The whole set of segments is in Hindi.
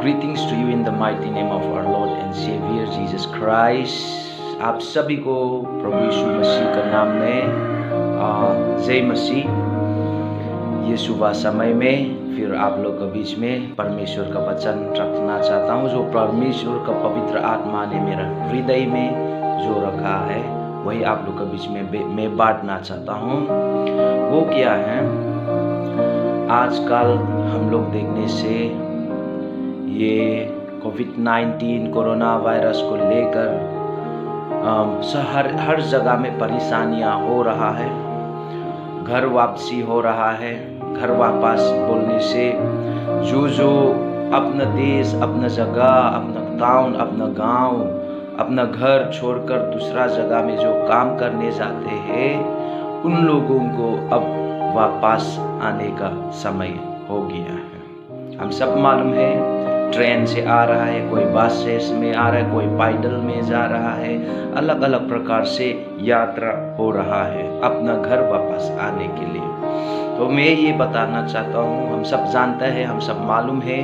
Greetings to you in the mighty name of our Lord and Savior Jesus Christ। आप सभी को प्रभु यीशु मसीह का नाम में जय मसीह। ये सुबह समय में फिर आप लोग के बीच में परमेश्वर का वचन रखना चाहता हूँ। जो परमेश्वर का पवित्र आत्मा ने मेरा हृदय में जो रखा है वही आप लोग के बीच में मैं बांटना चाहता हूँ। वो क्या है, आजकल हम लोग देखने से ये कोविड-19 कोरोना वायरस को लेकर हर जगह में परेशानियां हो रहा है। घर वापसी हो रहा है। घर वापस बोलने से जो अपना देश, अपना जगह, अपना टाउन, अपना गांव, अपना घर छोड़कर दूसरा जगह में जो काम करने जाते हैं उन लोगों को अब वापस आने का समय हो गया है। हम सब मालूम है, ट्रेन से आ रहा है, कोई बस में आ रहा है, कोई पैदल में जा रहा है, अलग अलग प्रकार से यात्रा हो रहा है अपना घर वापस आने के लिए। तो मैं ये बताना चाहता हूँ, हम सब जानते हैं, हम सब मालूम है,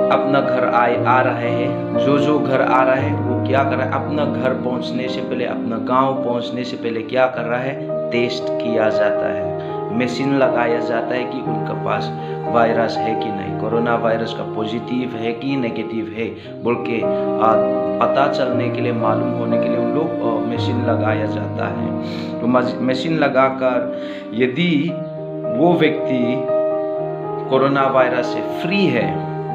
अपना घर आ रहे हैं। जो घर आ रहा है वो क्या कर रहा है, अपना घर पहुँचने से पहले, अपना गांव पहुँचने से पहले क्या कर रहा है, टेस्ट किया जाता है। मशीन लगाया जाता है कि उनके पास वायरस है कि नहीं, कोरोना वायरस का पॉजिटिव है कि नेगेटिव है बोल के पता चलने के लिए, मालूम होने के लिए उन लोग मशीन लगाया जाता है। तो मशीन लगाकर यदि वो व्यक्ति कोरोना वायरस से फ्री है,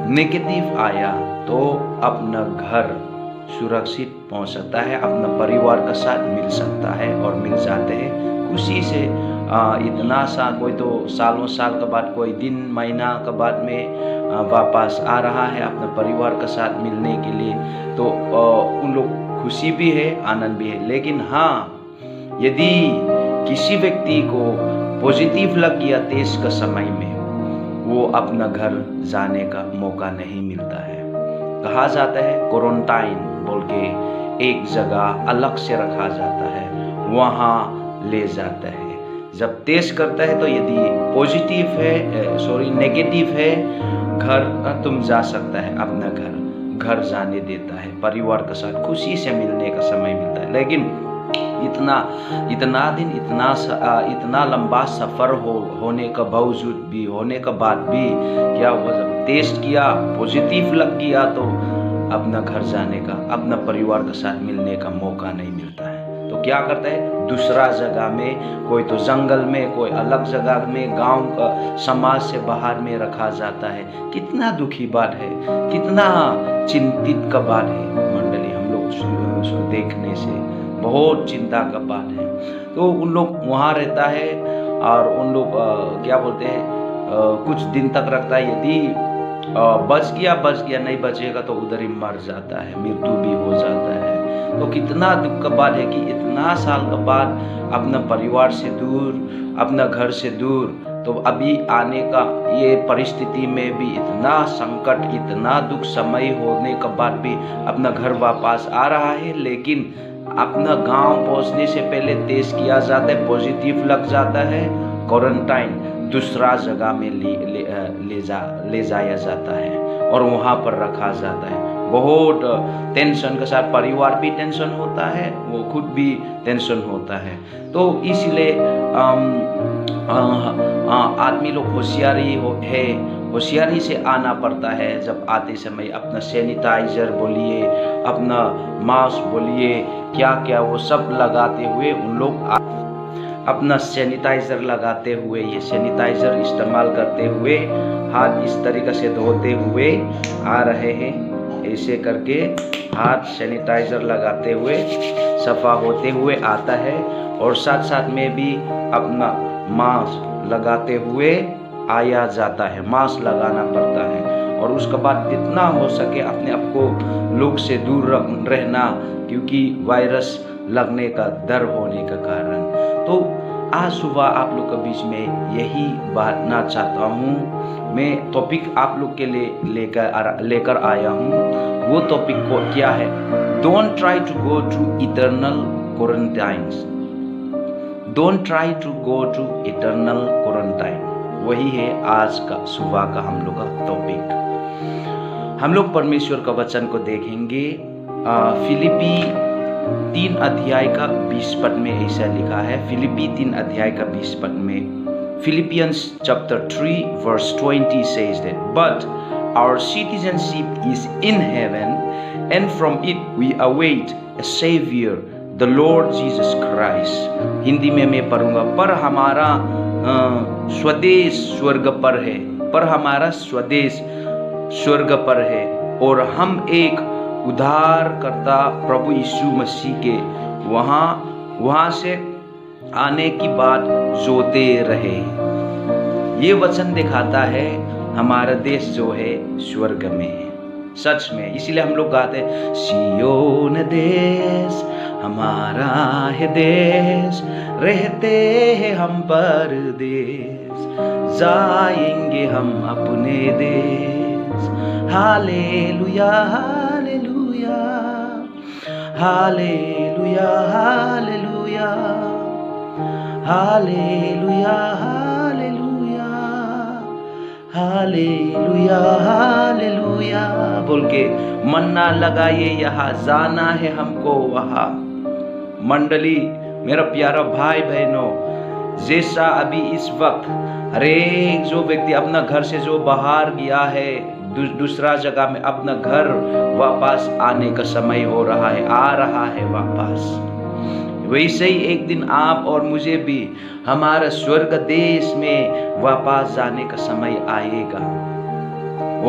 नेगेटिव आया, तो अपना घर सुरक्षित पहुंच सकता है, अपना परिवार के साथ मिल सकता है और मिल जाते हैं खुशी से। इतना सा कोई तो सालों साल के बाद, कोई दिन महीना के बाद में वापस आ रहा है अपने परिवार के साथ मिलने के लिए, तो उन लोग खुशी भी है, आनंद भी है। लेकिन हाँ, यदि किसी व्यक्ति को पॉजिटिव लग गया टेस्ट के समय में, वो अपना घर जाने का मौका नहीं मिलता है। कहा जाता है क्वारंटाइन बोल के एक जगह अलग से रखा जाता है, वहाँ ले जाता है। जब टेस्ट करता है तो यदि पॉजिटिव है, नेगेटिव है, घर तुम जा सकता है, अपना घर जाने देता है, परिवार के साथ खुशी से मिलने का समय मिलता है। लेकिन इतना दिन, इतना लंबा सफ़र होने का बावजूद भी, होने के बाद भी क्या हुआ, जब टेस्ट किया पॉजिटिव लग गया तो अपना घर जाने का, अपना परिवार के साथ मिलने का मौका नहीं मिलता है। तो क्या करता है, दूसरा जगह में, कोई तो जंगल में, कोई अलग जगह में, गांव का समाज से बाहर में रखा जाता है। कितना दुखी बात है, कितना चिंतित का बात है मंडली, हम लोग देखने से बहुत चिंता का बात है। तो उन लोग वहाँ रहता है और उन लोग क्या बोलते हैं, कुछ दिन तक रखता है। यदि बच गया, नहीं बचेगा तो उधर ही मर जाता है, मृत्यु भी हो जाता है। तो कितना दुख का बात है कि इतना साल के बाद अपना परिवार से दूर, अपना घर से दूर, तो अभी आने का ये परिस्थिति में भी इतना संकट, इतना दुख समय होने के बाद भी अपना घर वापस आ रहा है। लेकिन अपना गांव पहुंचने से पहले टेस्ट किया जाता है, पॉजिटिव लग जाता है, क्वारंटाइन दूसरा जगह में ले जाया जाता है और वहाँ पर रखा जाता है। बहुत टेंशन के साथ, परिवार भी टेंशन होता है, वो खुद भी टेंशन होता है। तो इसलिए आदमी लोग होशियारी से आना पड़ता है। जब आते समय अपना सैनिटाइजर बोलिए, अपना मास्क बोलिए, क्या वो सब लगाते हुए उन लोग अपना सैनिटाइजर लगाते हुए, ये सैनिटाइजर इस्तेमाल करते हुए, हाथ इस तरीके से धोते हुए आ रहे हैं। ऐसे करके हाथ सैनिटाइजर लगाते हुए, सफा होते हुए आता है और साथ में भी अपना मास्क लगाते हुए आया जाता है। मास्क लगाना पड़ता है और उसके बाद जितना हो सके अपने आप को लोग से दूर रहना, क्योंकि वायरस लगने का डर होने का कारण। तो आज सुबह आप लोग के बीच में यही बांटना चाहता हूँ। मैं टॉपिक आप लोग के लिए लेकर आया हूँ। वो टॉपिक को क्या है, don't try to go to eternal quarantine. Don't try to go to eternal quarantine. वही है आज का सुबह का हम लोग का टॉपिक। हम लोग परमेश्वर का वचन को देखेंगे। फिलिपी 3 अध्याय का 20 पद में ऐसा लिखा है। फिलिपी 3 अध्याय का 20 पद में, Philippians chapter 3 verse 20 says that, but our citizenship is in heaven, and from it we await a savior, the Lord Jesus Christ. Hindi में मैं पढ़ूंगा, पर हमारा स्वदेश स्वर्ग पर है, पर हमारा स्वदेश स्वर्ग पर है, और हम एक उद्धारकर्ता प्रभु यीशु मसीह के वहाँ से आने की बात जोते रहे। ये वचन दिखाता है हमारा देश जो है स्वर्ग में है, सच में। इसीलिए हम लोग गाते हैं, सियोन देश हमारा है देश, रहते हैं हम परदेश, जाएंगे हम अपने देश। Hallelujah hallelujah hallelujah hallelujah hallelujah hallelujah hallelujah hallelujah बोल के मन्ना लगाइए, यहाँ जाना है हमको वहाँ। मंडली, मेरा प्यारा भाई बहनों, जैसा अभी इस वक्त हरेक जो व्यक्ति अपना घर से जो बाहर गया है दूसरा जगह में, अपना घर वापस आने का समय हो रहा है, आ रहा है वापस, वैसे ही एक दिन आप और मुझे भी हमारा स्वर्ग देश में वापस जाने का समय आएगा,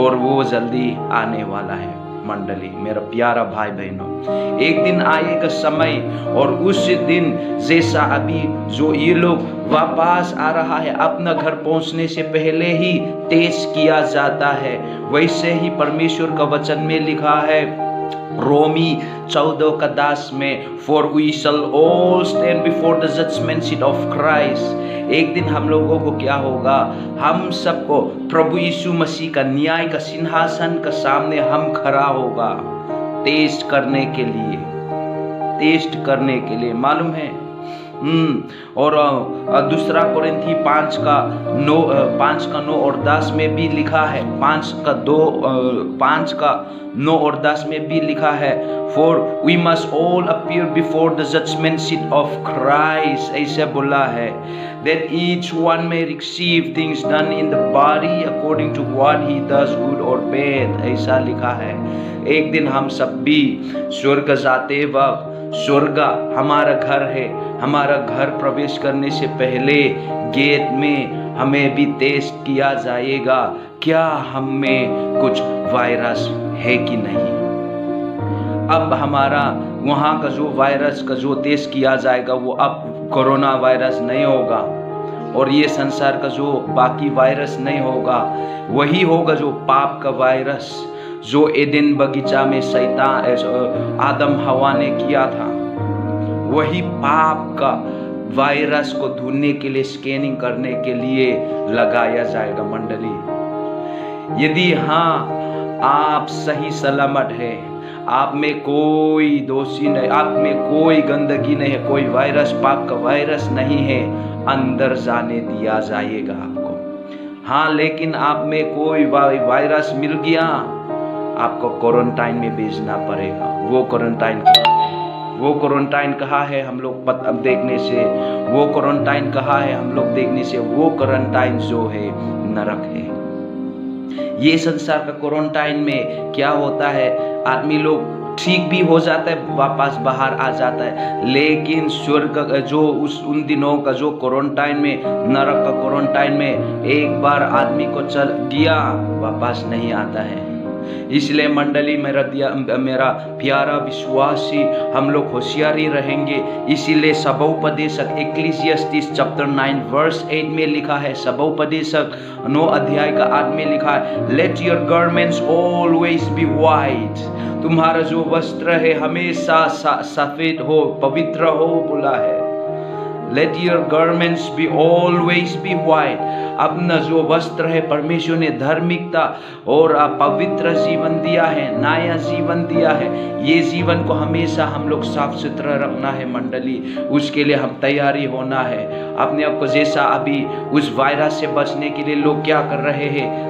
और वो जल्दी आने वाला है। मंडली, मेरा प्यारा भाई बहनों, एक दिन आएगा समय, और उस दिन जैसा अभी जो ये लोग वापस आ रहा है, अपना घर पहुंचने से पहले ही टेस्ट किया जाता है, वैसे ही परमेश्वर का वचन में लिखा है रोमी 14:10 में, For we shall all stand before the judgment seat of Christ. एक दिन हम लोगों को क्या होगा, हम सबको प्रभु यीशु मसीह का न्याय का सिंहासन का सामने हम खड़ा होगा, टेस्ट करने के लिए, मालूम है। और दूसरा कोरिन्थी 5:9 और 10 में भी लिखा है, 5:9 और 10 में भी लिखा है, For we must all appear before the judgment seat of Christ, ऐसे बोला है, that each one may receive things done in the body according to what he does, good or bad, ऐसा लिखा है। एक दिन हम सब भी स्वर्ग जाते वक्त, स्वर्ग हमारा घर है, हमारा घर प्रवेश करने से पहले गेट में हमें भी टेस्ट किया जाएगा, क्या हम में कुछ वायरस है कि नहीं। अब हमारा वहाँ का जो वायरस का जो टेस्ट किया जाएगा, वो अब कोरोना वायरस नहीं होगा, और ये संसार का जो बाकी वायरस नहीं होगा, वही होगा जो पाप का वायरस, जो एदेन बगीचा में शैतान आदम हवा ने किया था, वही पाप का वायरस को ढूंढने के लिए, स्कैनिंग करने के लिए लगाया जाएगा। मंडली, यदि हाँ आप सही सलामत है, आप में कोई दोषी नहीं, आप में कोई गंदगी नहीं है, कोई वायरस, पाप का वायरस नहीं है, अंदर जाने दिया जाएगा आपको। हाँ, लेकिन आप में कोई वायरस मिल गया, आपको क्वारंटाइन में भेजना पड़ेगा। वो क्वारंटाइन कहाँ है हम लोग देखने से, वो क्वारंटाइन कहाँ है हम लोग देखने से, वो क्वारंटाइन जो है नरक है। ये संसार का क्वारंटाइन में क्या होता है, आदमी लोग ठीक भी हो जाता है, वापस बाहर आ जाता है, लेकिन स्वर्ग जो उन दिनों का जो क्वारंटाइन में, नरक का क्वारंटाइन में एक बार आदमी को चल गया, वापस नहीं आता है। इसलिए मंडली, मेरा प्यारा विश्वासी, हम लोग होशियारी रहेंगे। इसीलिए सबोपदेशक इक्लेसियास्टिस चैप्टर 9 वर्स 8 में लिखा है, सबोपदेशक 9 अध्याय का 8 में लिखा है, let your garments always be white, तुम्हारा जो वस्त्र है हमेशा सफेद हो, पवित्र हो बोला है। Let your garments be always be white. अपना जो वस्त्र है, परमेश्वर ने धार्मिकता और पवित्र जीवन दिया है, नया जीवन दिया है। ये जीवन को हमेशा हम लोग साफ सुथरा रखना है मंडली, उसके लिए हम तैयारी होना है। अपने आप को जैसा अभी उस वायरस से बचने के लिए लोग क्या कर रहे हैं,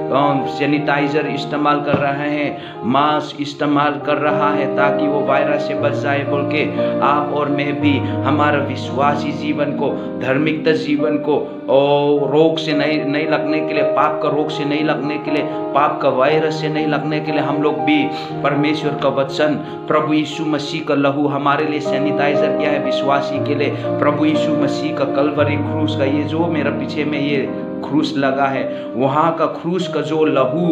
सैनिटाइजर इस्तेमाल कर रहे हैं, मास्क इस्तेमाल कर रहा है ताकि वो वायरस से बच जाए बोल के आप और मैं भी हमारा विश्वासी जीवन को, धार्मिकता जीवन को और रोग से नहीं लगने के लिए, पाप का रोग से नहीं लगने के लिए, पाप का वायरस से नहीं लगने के लिए हम लोग भी परमेश्वर का वचन, प्रभु यीशु मसीह का लहू हमारे लिए सैनिटाइजर क्या है विश्वासी के लिए, प्रभु यीशु मसीह का कलवरी क्रूस का, ये जो मेरा पीछे में ये क्रूस लगा है, वहाँ का क्रूस का जो लहू,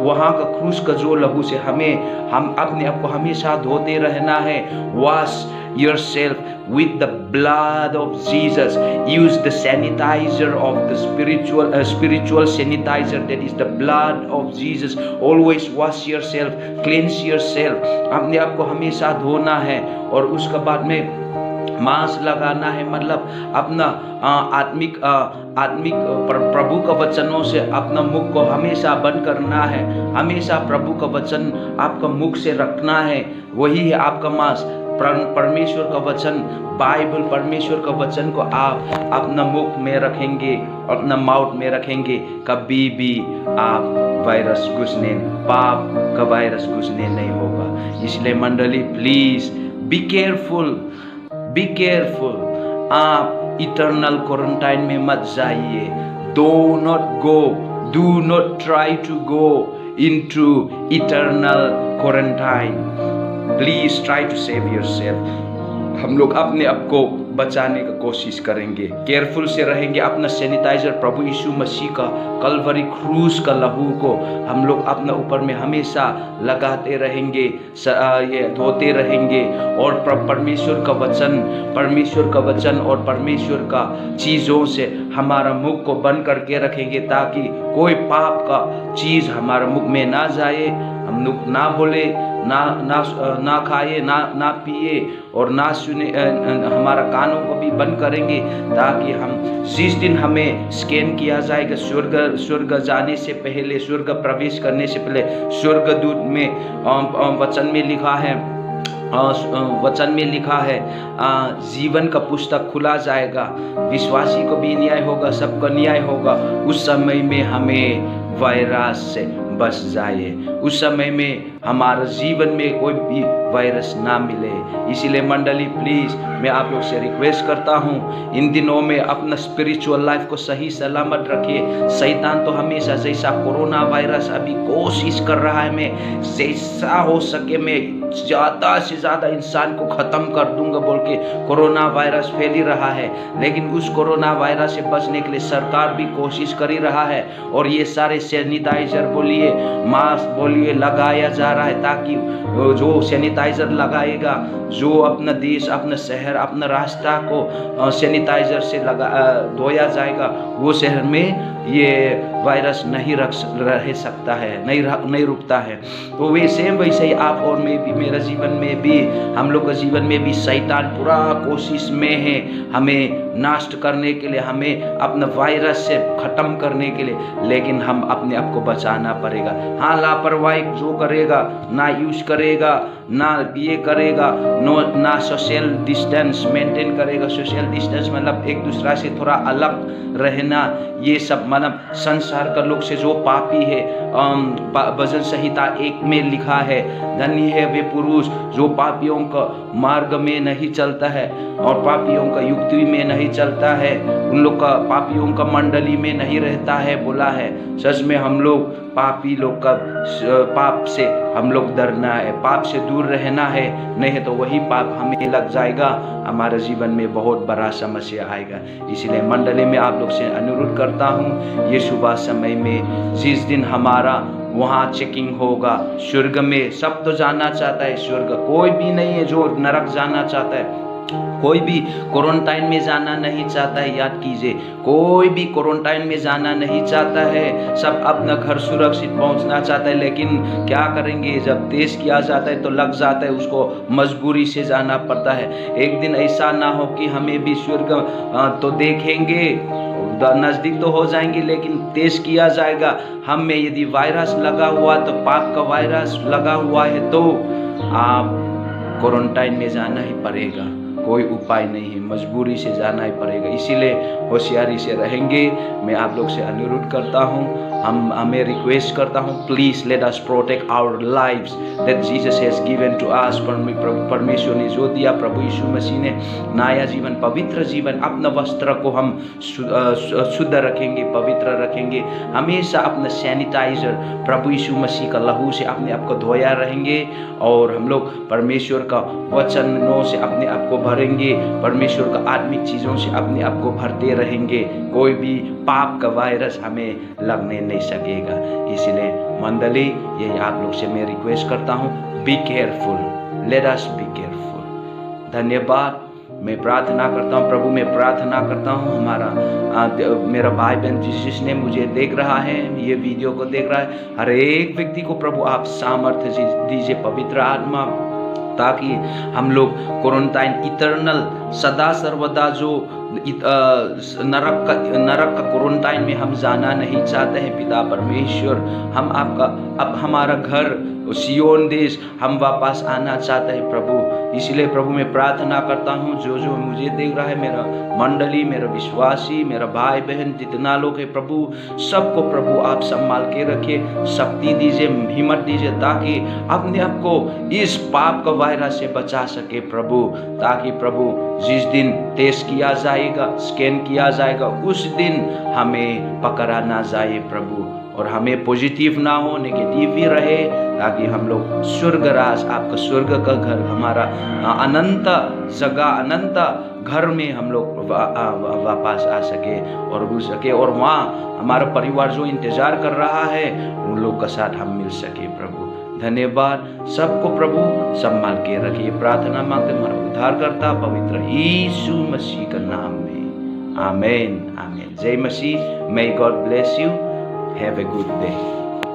वहाँ का क्रूस का जो लहू से हम अपने आप को हमेशा धोते रहना है। Wash yourself with the blood of Jesus. Use the sanitizer of the spiritual sanitizer, that is the blood of Jesus. Always wash yourself, cleanse yourself. अपने आप को हमेशा धोना है और उसके बाद में मास्क लगाना है, मतलब अपना आत्मिक प्रभु का वचनों से अपना मुख को हमेशा बंद करना है, हमेशा प्रभु का वचन आपका मुख से रखना है, वही है आपका मास्क। परमेश्वर का वचन, बाइबल, परमेश्वर का वचन को आप अपना मुख में रखेंगे, अपना माउथ में रखेंगे, कभी भी आप वायरस घुसने, पाप का वायरस घुसने नहीं होगा। इसलिए मंडली please be careful, be careful. आप इटर्नल क्वारंटाइन में मत जाइए। Do not try to go into eternal quarantine. Please try to save yourself. हम लोग अपने आप को बचाने का कोशिश करेंगे, केयरफुल से रहेंगे। अपना सैनिटाइजर प्रभु यीशु मसीह का कलवरी क्रूस का लहू को हम लोग अपना ऊपर में हमेशा लगाते रहेंगे, ये धोते रहेंगे। और परमेश्वर का वचन और परमेश्वर का चीज़ों से हमारा मुख को बंद करके रखेंगे ताकि कोई पाप का चीज़ हमारा मुख में ना जाए, हम ना बोले, ना खाए, ना पिए और ना सुने, हमारा कानों को भी बंद करेंगे ताकि हम जिस दिन हमें स्कैन किया जाएगा स्वर्ग जाने से पहले, स्वर्ग प्रवेश करने से पहले, स्वर्गदूत में वचन में लिखा है जीवन का पुस्तक खुला जाएगा, विश्वासी को भी न्याय होगा, सबका न्याय होगा। उस समय में हमें वायरस से बच जाए, उस समय में हमारे जीवन में कोई भी वायरस ना मिले। इसीलिए मंडली प्लीज मैं आप लोग से रिक्वेस्ट करता हूँ, इन दिनों में अपना स्पिरिचुअल लाइफ को सही सलामत रखिए। शैतान तो हमेशा जैसा कोरोना वायरस अभी कोशिश कर रहा है, मैं जैसा हो सके मैं ज़्यादा से ज़्यादा इंसान को ख़त्म कर दूंगा बोल के कोरोना वायरस फैल ही रहा है। लेकिन उस कोरोना वायरस से बचने के लिए सरकार भी कोशिश कर ही रहा है और ये सारे सैनिटाइजर बोलिए, मास्क बोलिए लगाया जा रहा है ताकि जो सैनिटाइजर लगाएगा, जो अपना देश, अपना शहर, अपना रास्ता को सैनिटाइजर से धोया जाएगा, वो शहर में ये वायरस नहीं रह सकता है, नहीं रुकता है। तो वैसे ही आप और मैं भी, मेरा जीवन में भी, हम लोग का जीवन में भी शैतान पूरा कोशिश में है हमें नष्ट करने के लिए, हमें अपना वायरस से ख़त्म करने के लिए। लेकिन हम अपने आप को बचाना पड़ेगा। हाँ, लापरवाही जो करेगा, ना यूज करेगा, ना ये करेगा, ना सोशल डिस्टेंस मेंटेन करेगा। सोशल डिस्टेंस मतलब एक दूसरा से थोड़ा अलग रहना, ये सब मतलब संसार का लोग से जो पापी है, भजन संहिता 1 में लिखा है, धन्य है वे पुरुष जो पापियों का मार्ग में नहीं चलता है और पापियों का युक्ति में नहीं चलता है, उन लोग का पापियों का मंडली में नहीं रहता है बोला है। सच में हम लोग पापी लोग का पाप से हम लोग डरना है, पाप से दूर रहना है, नहीं है तो वही पाप हमें लग जाएगा, हमारे जीवन में बहुत बड़ा समस्या आएगा। इसलिए मंडली में आप लोग से अनुरोध करता हूँ, ये सुबह समय में जिस दिन हमारा वहाँ चेकिंग होगा, स्वर्ग में सब तो जाना चाहता है, स्वर्ग कोई भी नहीं है जो नरक जाना चाहता है, कोई भी क्वारंटाइन में जाना नहीं चाहता है। याद कीजिए, कोई भी क्वारंटाइन में जाना नहीं चाहता है, सब अपना घर सुरक्षित पहुंचना चाहता है। लेकिन क्या करेंगे, जब टेस्ट किया जाता है तो लग जाता है, उसको मजबूरी से जाना पड़ता है। एक दिन ऐसा ना हो कि हमें भी स्वर्ग तो देखेंगे, नज़दीक तो हो जाएंगे, लेकिन टेस्ट किया जाएगा, हम में यदि वायरस लगा हुआ तो पाप का वायरस लगा हुआ है तो आप क्वारंटाइन में जाना ही पड़ेगा, कोई उपाय नहीं है, मजबूरी से जाना ही पड़ेगा। इसीलिए होशियारी से रहेंगे। मैं आप लोग से अनुरोध करता हूँ, हमें रिक्वेस्ट करता हूँ, please let us protect our lives that Jesus has given to us. परमेश्वर ने जो दिया, प्रभु यीशु मसीह ने नया जीवन, पवित्र जीवन, अपना वस्त्र को हम शुद्ध रखेंगे, पवित्र रखेंगे। हमेशा अपना सैनिटाइजर प्रभु यीशु मसीह का लहू से अपने आप को धोया रहेंगे और हम लोग परमेश्वर का वचनों से अपने आप को भरेंगे, परमेश्वर का आत्मिक चीज़ों से अपने आप को भरते रहेंगे। कोई भी पाप का वायरस हमें लगने नहीं सकेगा। इसलिए मंडली, यही आप लोग से मैं रिक्वेस्ट करता हूँ, be careful, let us be careful. धन्यवाद। मैं प्रार्थना करता हूँ, प्रभु मैं प्रार्थना करता हूँ, मेरा भाई बहन जिसने मुझे देख रहा है, ये वीडियो को देख रहा है, हर एक व्यक्ति को प्रभु आप सामर्थ्य दीजिए, पवित्र आत्मा, ताकि हम लोग क्वारंटाइन इटर्नल सदा सर्वदा जो नरक का क्वारंटाइन में हम जाना नहीं चाहते हैं पिता परमेश्वर। हम आपका अब हमारा घर सियोन देश हम वापस आना चाहते हैं प्रभु। इसलिए प्रभु मैं प्रार्थना करता हूँ, जो मुझे देख रहा है, मेरा मंडली, मेरा विश्वासी, मेरा भाई बहन जितना लोग है प्रभु, सबको प्रभु आप संभाल के रखिए, शक्ति दीजिए, हिम्मत दीजिए, ताकि अपने आप को इस पाप का वायरस से बचा सके प्रभु। ताकि प्रभु जिस दिन टेस्ट किया जाएगा, स्कैन किया जाएगा, उस दिन हमें पकड़ा ना जाए प्रभु, और हमें पॉजिटिव ना हो, नेगेटिव भी रहे, ताकि हम लोग स्वर्ग राज, आपका स्वर्ग का घर, हमारा अनंत जगह, अनंत घर में हम लोग वापस आ सके और घुस सके, और वहाँ हमारा परिवार जो इंतजार कर रहा है उन लोग के साथ हम मिल सके प्रभु। धन्यवाद। सबको प्रभु संभाल के रखिए। प्रार्थना मांगते हमारा उद्धारकर्ता पवित्र यीशु मसीह का नाम में, आमीन, आमीन। जय मसीह। May God bless you. Have a good day.